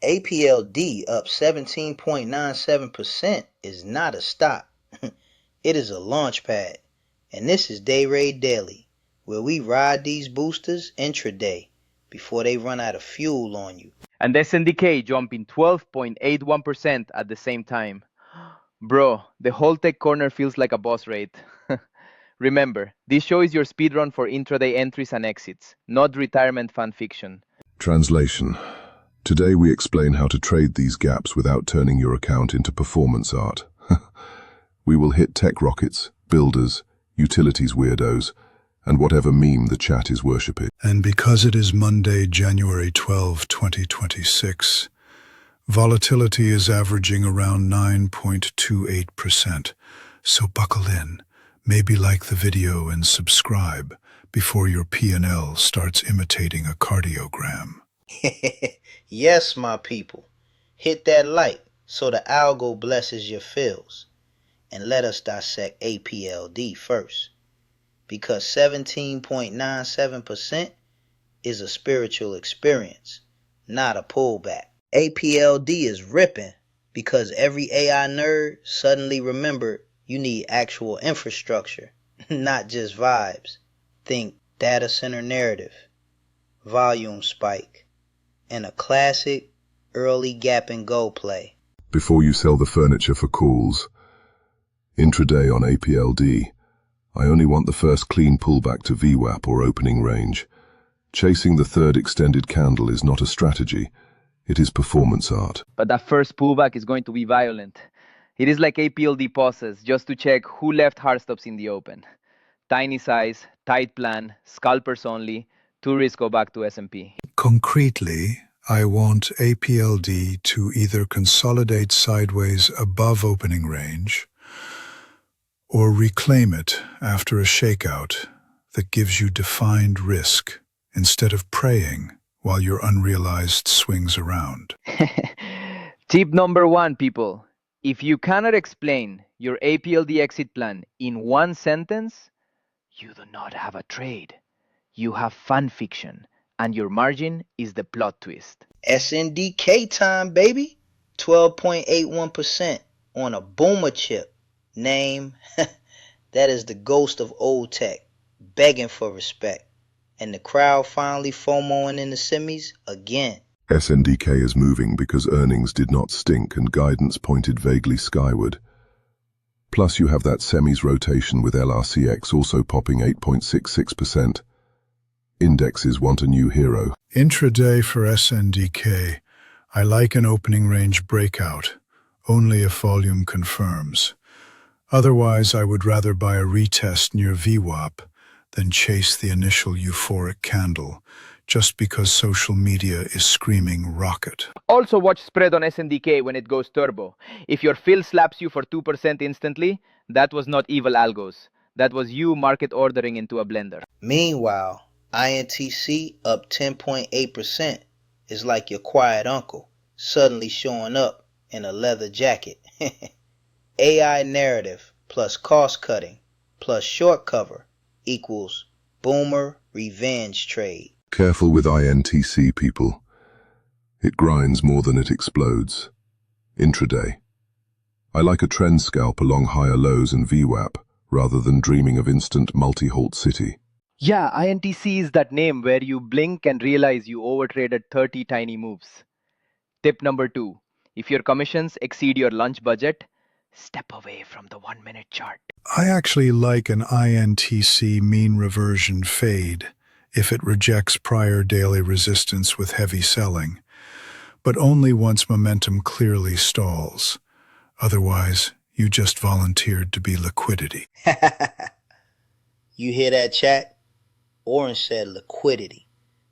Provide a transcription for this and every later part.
APLD up 17.97% is not a stop. It is a launch pad. And this is Dayrade Daily, where we ride these boosters intraday before they run out of fuel on you. And the SNDK jumping 12.81% at the same time. Bro, the whole tech corner feels like a boss raid. Remember, this show is your speedrun for intraday entries and exits, not retirement fan fiction. Translation. Today we explain how to trade these gaps without turning your account into performance art. We will hit tech rockets, builders, utilities weirdos, and whatever meme the chat is worshipping. And because it is Monday, January 12, 2026, volatility is averaging around 9.28%. So buckle in, maybe like the video and subscribe before your P&L starts imitating a cardiogram. Yes, my people. Hit that like so the algo blesses your feels. And let us dissect APLD first. Because 17.97% is a spiritual experience, not a pullback. APLD is ripping because every AI nerd suddenly remembered you need actual infrastructure, not just vibes. Think data center narrative, volume spike, and a classic early gap and go play. Before you sell the furniture for calls, intraday on APLD, I only want the first clean pullback to VWAP or opening range. Chasing the third extended candle is not a strategy, it is performance art. But that first pullback is going to be violent. It is like APLD pauses just to check who left hard stops in the open. Tiny size, tight plan, scalpers only, tourists go back to S&P. Concretely, I want APLD to either consolidate sideways above opening range or reclaim it after a shakeout that gives you defined risk instead of praying while your unrealized swings around. Tip number 1, people. If you cannot explain your APLD exit plan in one sentence, you do not have a trade. You have fan fiction, and your margin is the plot twist. SNDK time, baby. 12.81% on a boomer chip. Name, that is the ghost of old tech, begging for respect. And the crowd finally FOMOing in the semis again. SNDK is moving because earnings did not stink and guidance pointed vaguely skyward. Plus you have that semis rotation with LRCX also popping 8.66%. Indexes want a new hero. Intraday for SNDK, I like an opening range breakout, only if volume confirms. Otherwise, I would rather buy a retest near VWAP than chase the initial euphoric candle, just because social media is screaming rocket. Also watch spread on SNDK when it goes turbo. If your fill slaps you for 2% instantly, that was not evil algos. That was you market ordering into a blender. Meanwhile, INTC up 10.8% is like your quiet uncle suddenly showing up in a leather jacket. AI narrative plus cost cutting plus short cover equals boomer revenge trade. Careful with INTC, people. It grinds more than it explodes. Intraday. I like a trend scalp along higher lows and VWAP rather than dreaming of instant multi-halt city. Yeah, INTC is that name where you blink and realize you overtraded 30 tiny moves. Tip number 2. If your commissions exceed your lunch budget, step away from the 1-minute chart. I actually like an INTC mean reversion fade if it rejects prior daily resistance with heavy selling, but only once momentum clearly stalls. Otherwise, you just volunteered to be liquidity. You hear that, chat? Orin said liquidity.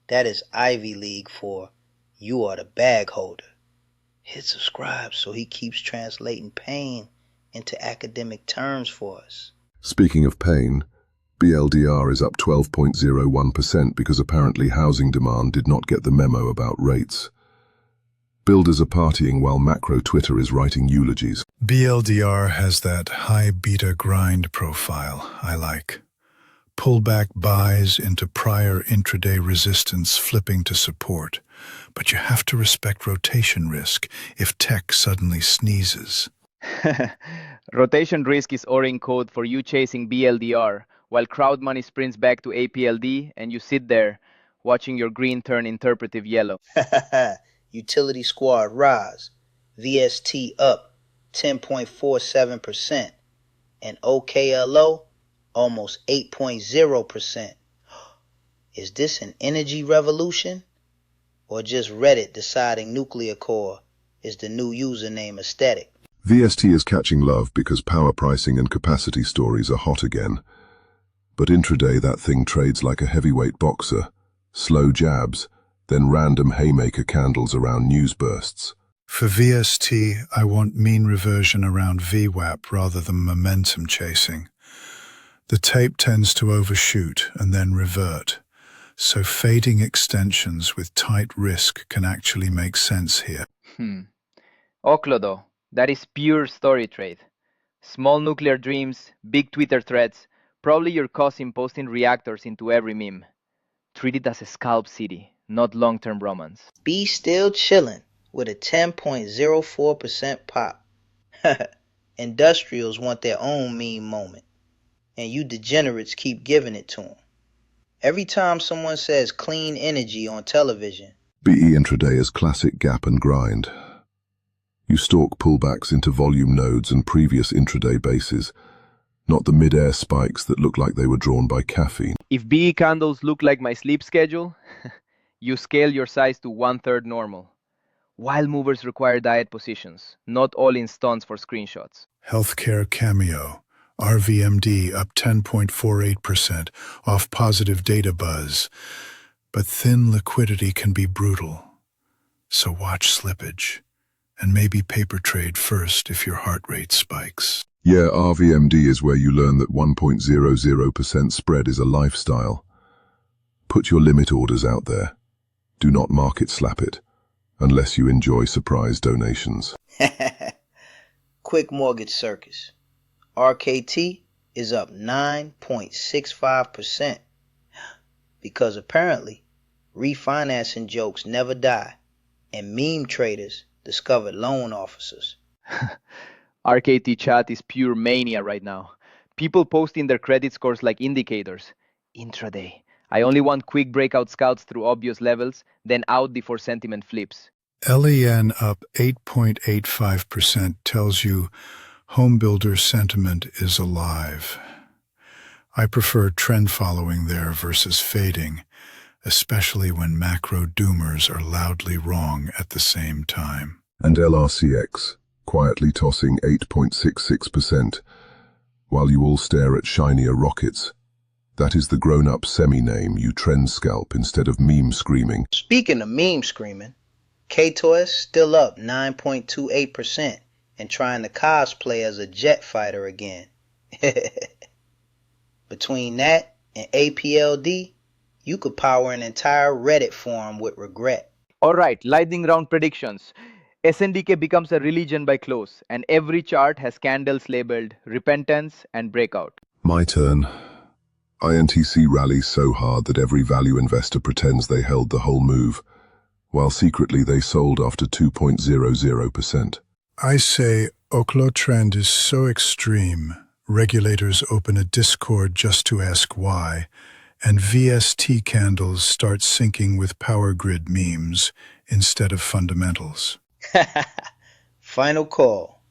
That is Ivy League for you are the bag holder. Hit subscribe so he keeps translating pain into academic terms for us. Speaking of pain, BLDR is up 12.01% because apparently housing demand did not get the memo about rates. Builders are partying while macro Twitter is writing eulogies. BLDR has that high beta grind profile I like. Pullback buys into prior intraday resistance flipping to support. But you have to respect rotation risk if tech suddenly sneezes. Rotation risk is Orin code for you chasing BLDR, while crowd money sprints back to APLD and you sit there watching your green turn interpretive yellow. Utility squad rise. VST up 10.47% and OKLO almost 8.0%. Is this an energy revolution? Or just Reddit deciding nuclear core is the new username aesthetic? VST is catching love because power pricing and capacity stories are hot again. But intraday that thing trades like a heavyweight boxer. Slow jabs, then random haymaker candles around news bursts. For VST, I want mean reversion around VWAP rather than momentum chasing. The tape tends to overshoot and then revert, so fading extensions with tight risk can actually make sense here. OKLO though, that is pure story trade. Small nuclear dreams, big Twitter threads, probably your cousin posting reactors into every meme. Treat it as a scalp city, not long-term romance. Be still chillin' with a 10.04% pop. Industrials want their own meme moment, and you degenerates keep giving it to them. Every time someone says clean energy on television, BE intraday is classic gap and grind. You stalk pullbacks into volume nodes and previous intraday bases, not the mid-air spikes that look like they were drawn by caffeine. If BE candles look like my sleep schedule, you scale your size to 1/3 normal. Wild movers require diet positions, not all-in stunts for screenshots. Healthcare cameo. RVMD up 10.48% off positive data buzz. But thin liquidity can be brutal. So watch slippage. And maybe paper trade first if your heart rate spikes. Yeah, RVMD is where you learn that 1.00% spread is a lifestyle. Put your limit orders out there. Do not market slap it, unless you enjoy surprise donations. quick mortgage circus. RKT is up 9.65% because apparently refinancing jokes never die and meme traders discovered loan officers. RKT chat is pure mania right now. People posting their credit scores like indicators. Intraday. I only want quick breakout scouts through obvious levels, then out before sentiment flips. LEN up 8.85% tells you homebuilder sentiment is alive. I prefer trend following there versus fading, especially when macro doomers are loudly wrong at the same time. And LRCX, quietly tossing 8.66%, while you all stare at shinier rockets. That is the grown-up semi-name you trend scalp instead of meme screaming. Speaking of meme screaming, KTOS still up 9.28% and trying to cosplay as a jet fighter again. Between that and APLD, you could power an entire Reddit forum with regret. Alright, lightning round predictions. SNDK becomes a religion by close, and every chart has candles labeled repentance and breakout. My turn. INTC rallies so hard that every value investor pretends they held the whole move, while secretly they sold after 2.00%. I say OKLO trend is so extreme, regulators open a Discord just to ask why, and VST candles start syncing with power grid memes instead of fundamentals. Final call.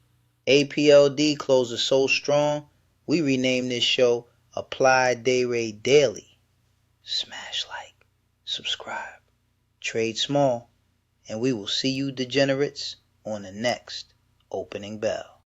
APLD closes so strong, we renamed this show Dayrade Daily. Smash like, subscribe, trade small, and we will see you degenerates on the next opening bell.